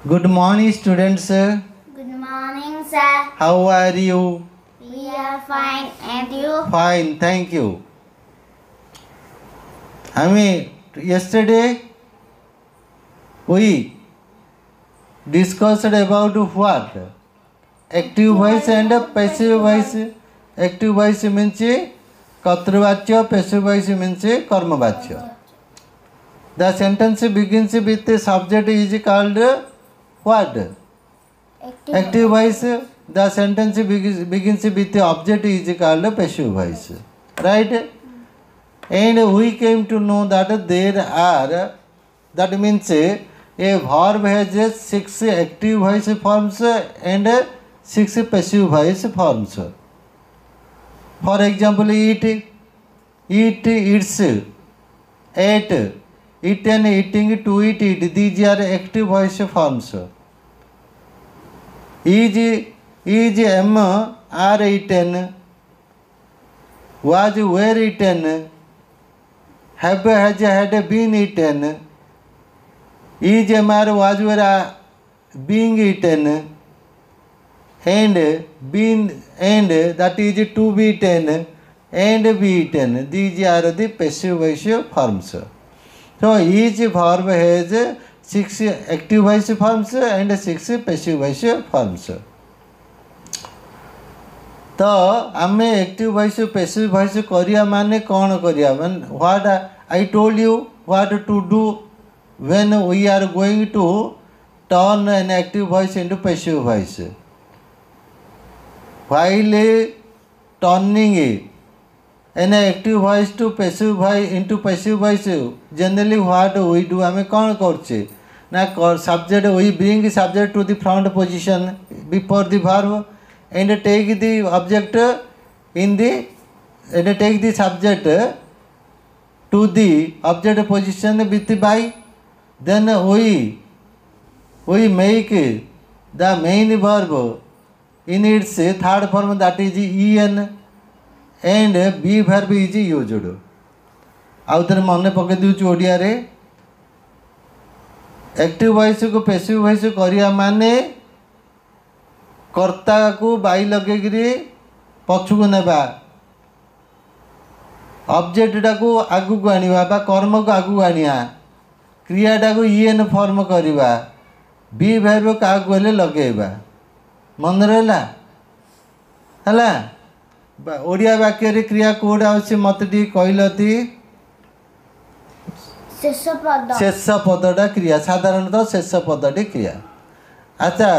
Good morning, students. Good morning, sir. How are you? We are fine, and you? Fine, thank you. Yesterday we discussed about what? Active voice and passive voice. Active voice means Katruvachya, passive voice means Karmavachya. The sentence begins with the subject is called what? Active voice. The sentence begins with the object is called passive voice. Right? And we came to know that there are, that means a verb has 6 active voice forms and 6 passive voice forms. For example, eat, eats, ate, eaten, eating, to eat. These are active voice forms. Is, am, are eaten, was, were eaten, have, has, had been eaten, is, am, are, was, were being eaten, and been, and that is to be eaten, and be eaten. These are the passive voice forms. So each verb has 6 active voice forms and 6 passive voice forms. तो आम active voice passive voice करिया माने कौन करिया माने what I told you what to do when we are going to turn an active voice into passive voice while turning an active voice to passive voice into passive voice generally what we do आम कौन करछे ना subject we bring subject to the front position before the verb and take the object in the and take the subject to the object position with the by. Then we make the main verb in its third form, that is en, and be verb is used. आउ थे मन पकई दूँ ओडिया रे active voice को passive voice करिया माने कर्ता को बाई लगे पछू नेबा ऑब्जेक्टा को आगू को आनिबा बा कर्म को आगू आनिया क्रियाटा को ईएन फॉर्म करवा बी भाव क्या कहले लगेबा मन रहा है ओडिया वाक्य क्रिया कोड़ा अच्छे मत कहलती शेष पदटा क्रिया साधारणतः शेष पदटी क्रिया। अच्छा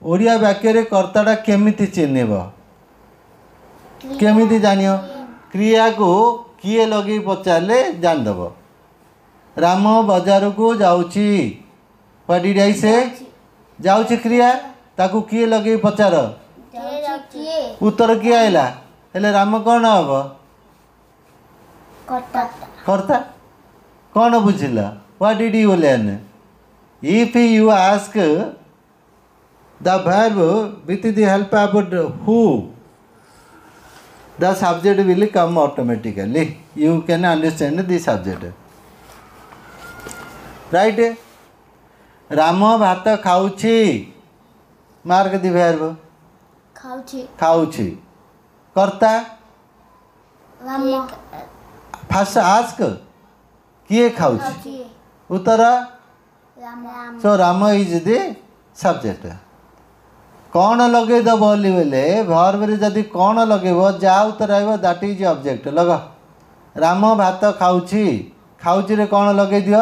ओडिया वाक्य कर्ताटा केमिति चिन्हब केमिति जानियो क्रिया को किए लगे पचारे जानदेव राम बाजार को जाऊँची व्हाट डिड आई से जाऊँची क्रिया ताकू किए लगे पचार उत्तर किए आइला हेले राम कौन हम कर्ता कौन बुझिल what did you learn if you ask the verb with the help of who, the subject will come automatically. You can understand the subject. Right? Ram भात खाऊची मार्क the verb खाऊची कर्ता फर्स्ट आस्क किए खाऊची उत्तर सो राम इज द सब्जेक्ट कौन लगेद बोली बोले verb जदि कौन लगेब जा उत्तर आइब दैट इज ऑब्जेक्ट लग राम भात खाऊची खाऊची रे कौन लगे दियो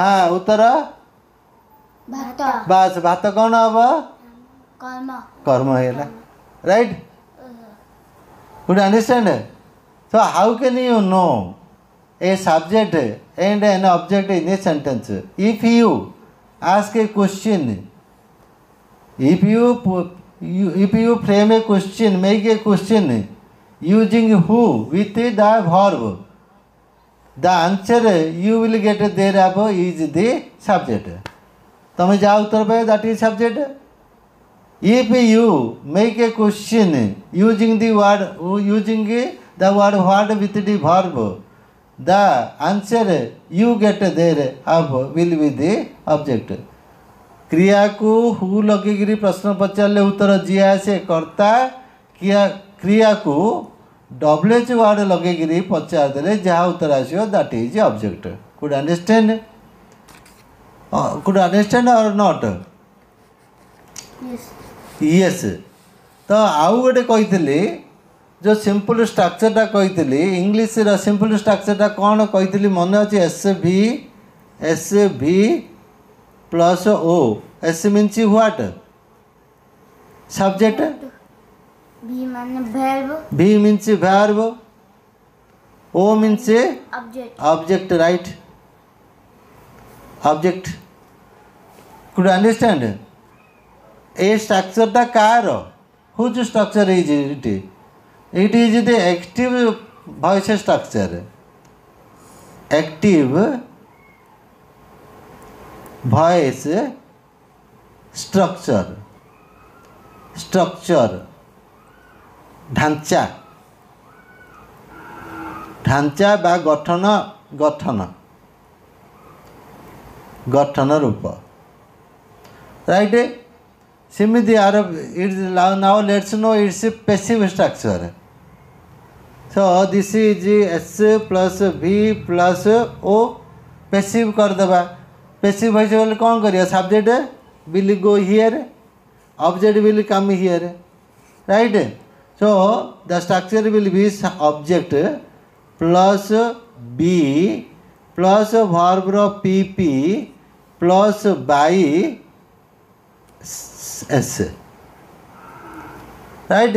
हाँ उत्तर बस भात कौन हम कर्म है right good understand so how can you know a subject and an object in a sentence if you ask A question if you frame a question, make a question using who with the verb, the answer you will get thereof is the subject. तमें जा उत्तर पाए that is subject. If you make a question using the word what with the verb, the answer you get there have will be the object क्रिया को who लगे प्रश्न पचारे उत्तर जी आसे कर्ता क्रिया को WH वर्ड लगे पचार देले जहाँ उत्तर आसो that is object could understand और नॉट Yes. यस तो आउ गोटे कही जो सिंपल स्ट्रक्चरटा कही इंग्लीश सिंपल स्ट्रक्चरटा कौन कही मन अच्छे S V plus O S means what subject B माने verb. V means verb O means Object. Object right object could understand a स्ट्रक्चरटा कार whose structure is it is the active voice structure active voice structure structure ढांचा ढांचा बा गठन गठन गठन रूप राइट सिमिति आर it's now let's know it's passive structure so this is S plus V plus O passive करदेबा पैसिव वॉइस बोले कौन करिया subject will go here object will come here right so the structure will be object plus be plus verb PP plus by S right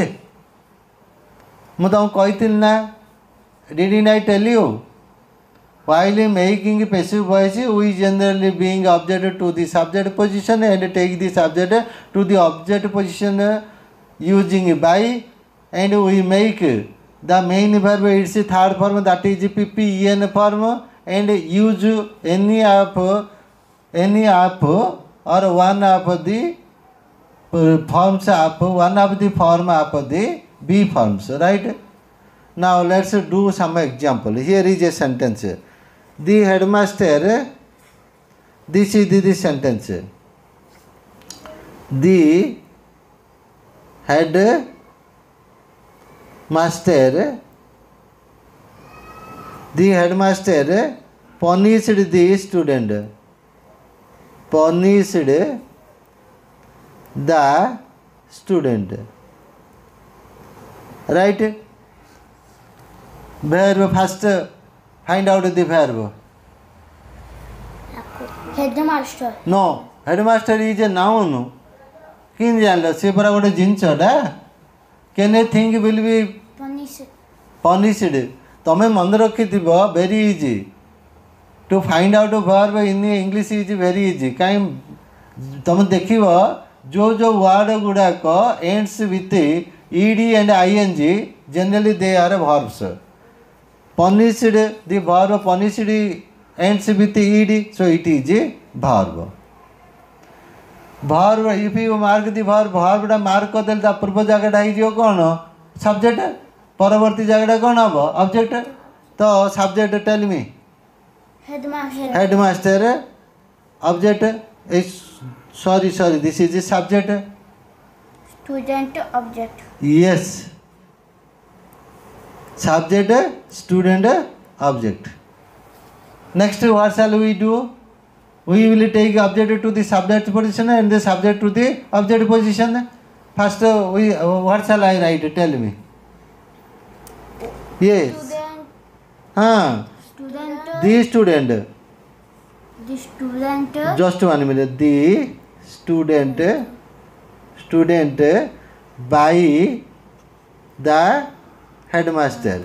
मुझे कही ना did I tell you while making passive voice we generally being object to the subject position and take the subject to the object position using by and we make the main verb its third form that is ppen form and use any of or one of the forms of one of the form of the B forms right. Now let's do some example. Here is a sentence. The headmaster, this is the sentence. The headmaster punished the student. Punished the student. Right? Verb first. Find out the verb. Headmaster. No, headmaster is a noun. किन जानल से परा गोटे जिनसटा can a thing will be punished तमें मन रखिथिबो very easy to find out verb in English is very easy कहीं तुम देखिबो जो जो वर्ड गुड़ाक ends with ED and ING generally they are verbs punished the verb punished ends with ed so it is a verb if you mark the verb टा mark कर देल पूर्व जगह हो कौन सब्जेक्ट परवर्ती जगह कौन हम ऑब्जेक्ट तो subject tell me headmaster object sorry this is subject student object yes subject student object. Next what shall we do? We will take object to the subject position and the subject to the object position. First we what shall I write? Tell me. Yes. Student. The student. The student. Just 1 minute. The student by the headmaster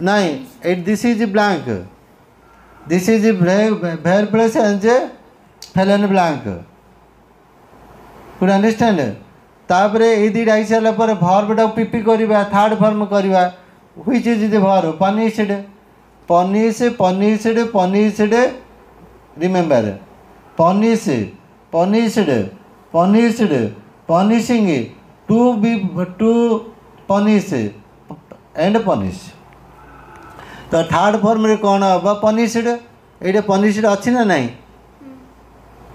नहीं it this is blank this is verb plus and fill in blank could understand तापरे ए दी die साला पर verb टा PP करिबा third form करिबा which is the verb punished remember punishing to punish and punish तो third form रे कौन हम पनिश्ड ये पनिश्ड अच्छी ना नहीं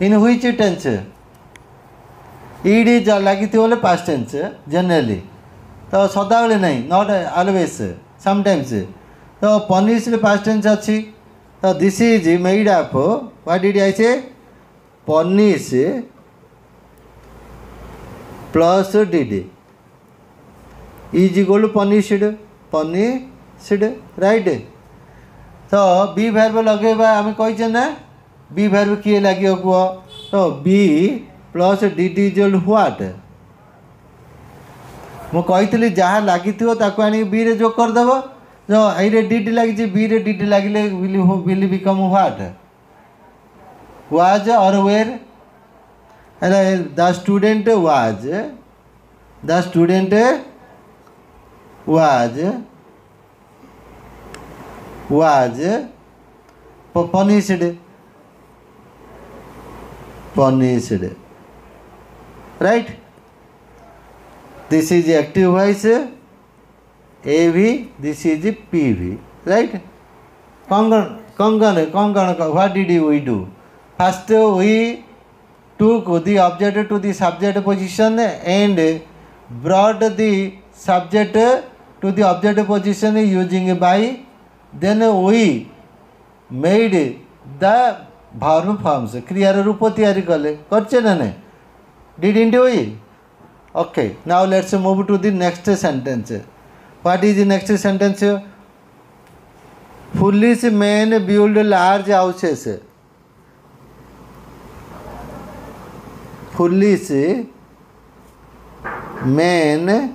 इन व्हिच टेंस ईडी लगी बोले पास्ट टेंस जनरली तो सदाबले नहीं नॉट ऑलवेज समटाइम्स तो पनिश्ड पास्ट टेंस अच्छी तो this is made up what did I say punish plus did is equal punished right तो बी भैरब लगे आम कही ना बी भैरब किए लगे कह तो be plus did is what मुझे जहाँ लगी आनी बी रे जो करदेव जो ये डिड लगी बी रे डिड लगे विल बिकम व्हाट वाज और where the student was punished right this is active voice AV this is PV right Kangan what did we do first we took the object to the subject position and brought the subject to the object position using by then we made the verb forms क्रियार रूप तैयारी कले करचे ना नहीं didn't we okay now let's move to the next sentence what is the next sentence foolish men build large houses foolish men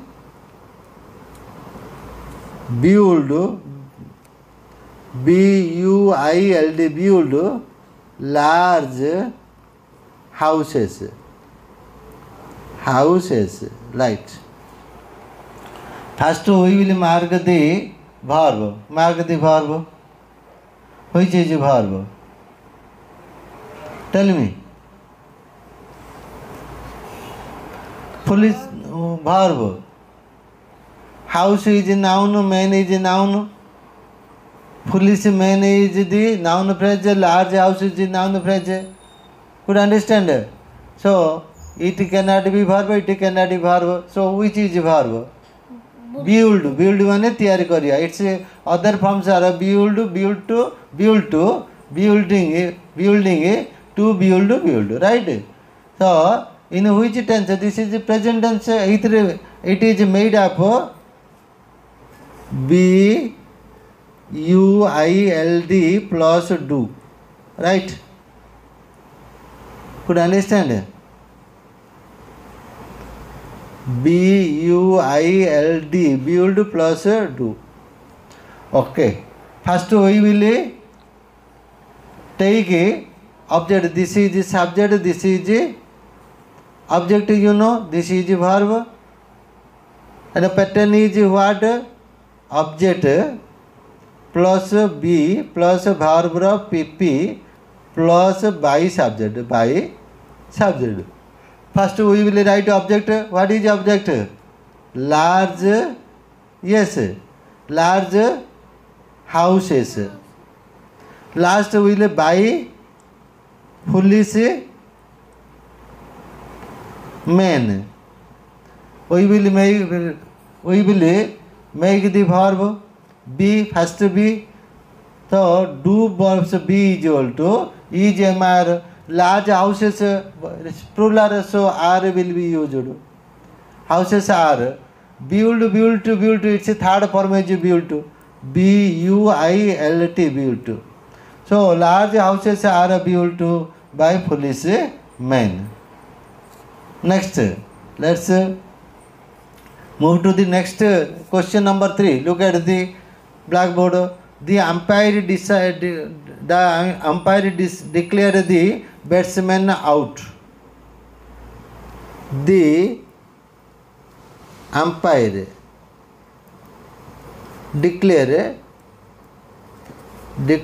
build build build large houses right first we will mark the verb which is verb tell me foolish verb house is noun man is noun foolish man is the noun phrase large house is the noun phrase could understand so it cannot be verb it cannot be verb so which is verb build माने तैयारी करिया it's other forms are build to building to build right so in which tense this is the present tense it is made up build plus do right could understand build plus do okay first we will take object this is the subject this is the object you know this is the verb and the pattern is what object plus b plus verb pp plus by subject first we will write object what is object large yes large houses last we will buy foolish men we will make the verb be first be so do verbs be is equal to is mr large houses plural so r will be used houses are build it's a third form is built built so large houses are built by foolish men next let's move to the next question number 3 look at the blackboard the umpire declared the batsman out the umpire declared the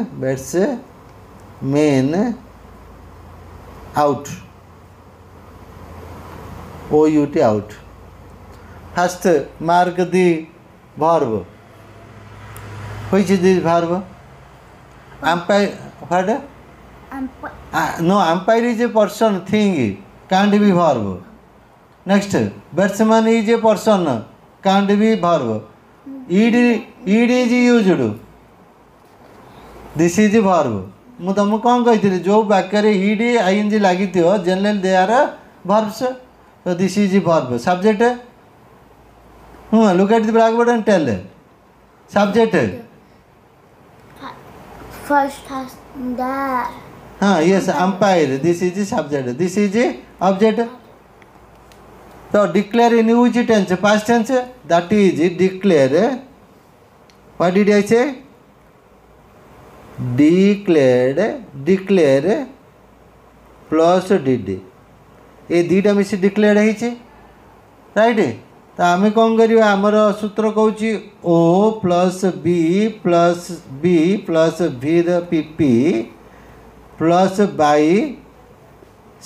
batsman out out First, mark the verb. Which is this verb? Umpire. What? No, umpire is a person, thing. Can't be verb. Next, batsman is a person. Can't be verb. Ed is used. This is a verb. ମୁଁ ତୁମକୁ କ'ଣ କହିଥିଲି ଯେଉଁ ବାକ୍ୟରେ ed I N G ଲାଗିଥିବ generally they are verbs ତ this is verb subject look at the blackboard and tell subject First has the. yes umpire this is the subject this is the object so declare in which tense past tense that is declare what did I say declare plus did ये दुईटा मिसी declare है right तो आम कौन कर आमर सूत्र कौन O plus be plus V P plus by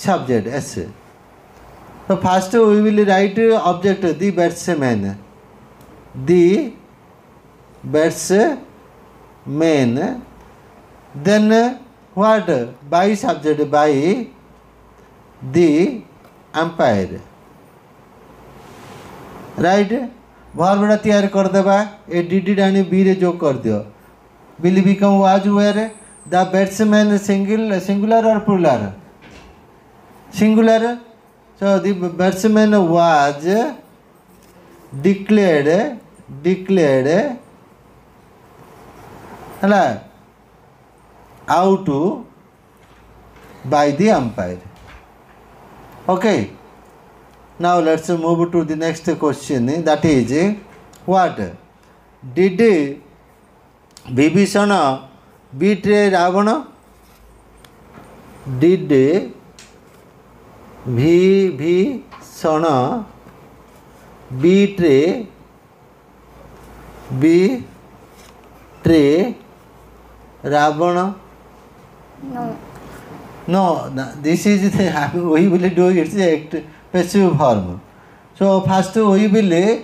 subject S तो first we will write object the batsman then what by subject by the umpire right verb टा तैयार कर देबा ए डी डानी बी रे जो कर दियो will become was where the batsman singular or plural singular so the batsman was declared hello out by the umpire. Okay, now let's move to the next question, that is what did Vibhishana betray Ravana? Did Vibhishana betray Ravana? No, this is the we will do it's act passive form. So first we will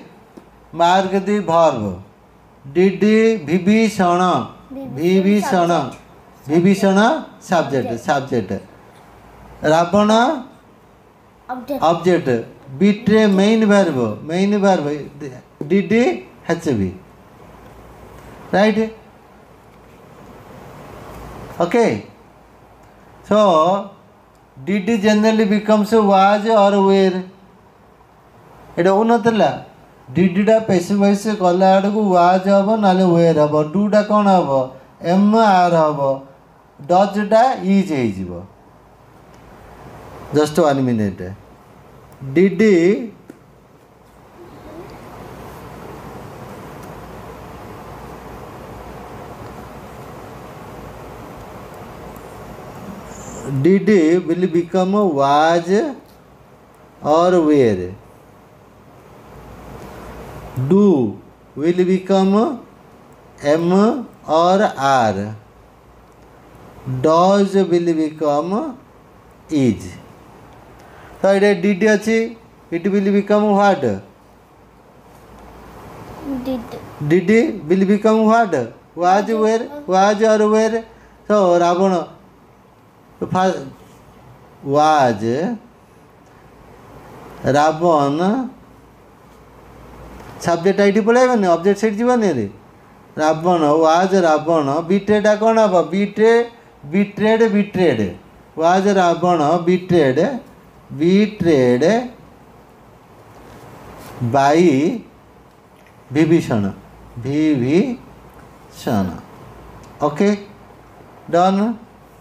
mark the verb. Did Vibhishana subject. Ravana object. Betray main verb. Did HB. Right? Okay. So did generally becomes was or were एटा हो नतला did टा passive voice कला आडको was हबो नाले where हबो do टा कोन हबो M R हबो does टा इज हे जिवो just 1 minute did did will become was or were do will become m or r does will become is so it did achi it will become what did will become what was or were so Ravana तो was Ravana subject आईटी पढ़ाइबे object set जीवन रे Ravana was Ravana betrayed कौन हम betrayed was Ravana betrayed by Vibhishana okay done.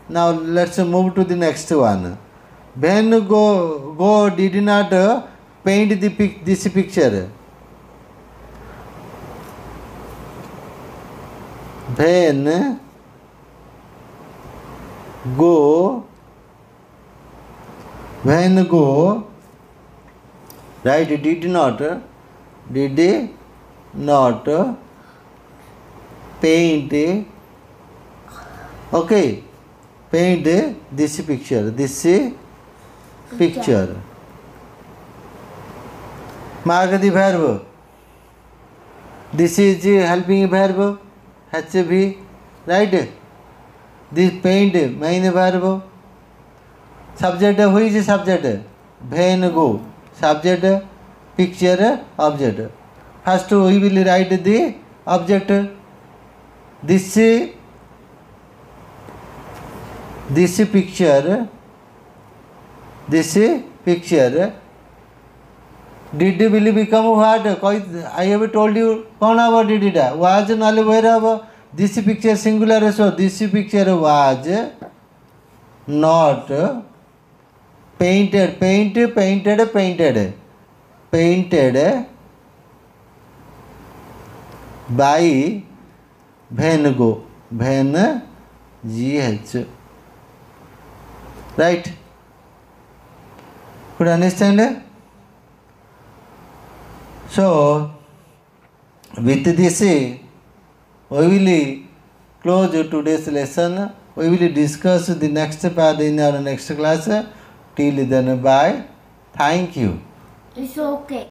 Now let's move to the next one. When go did not paint this picture. When go right did not paint okay paint this picture Mark the verb. This is helping verb. HV. Right? This paint main verb. Subject. Who is the subject? Vain go. Subject. Picture. Object. First we will write the object. This picture. Did will become what? I have told you. कौन अब did it? Was नाले where अब? This picture singular so this picture was not painted by Van Gogh. Van G-H. Right? Could you understand? So, with this, we will close today's lesson. We will discuss the next part in our next class. Till then, bye. Thank you. It's okay.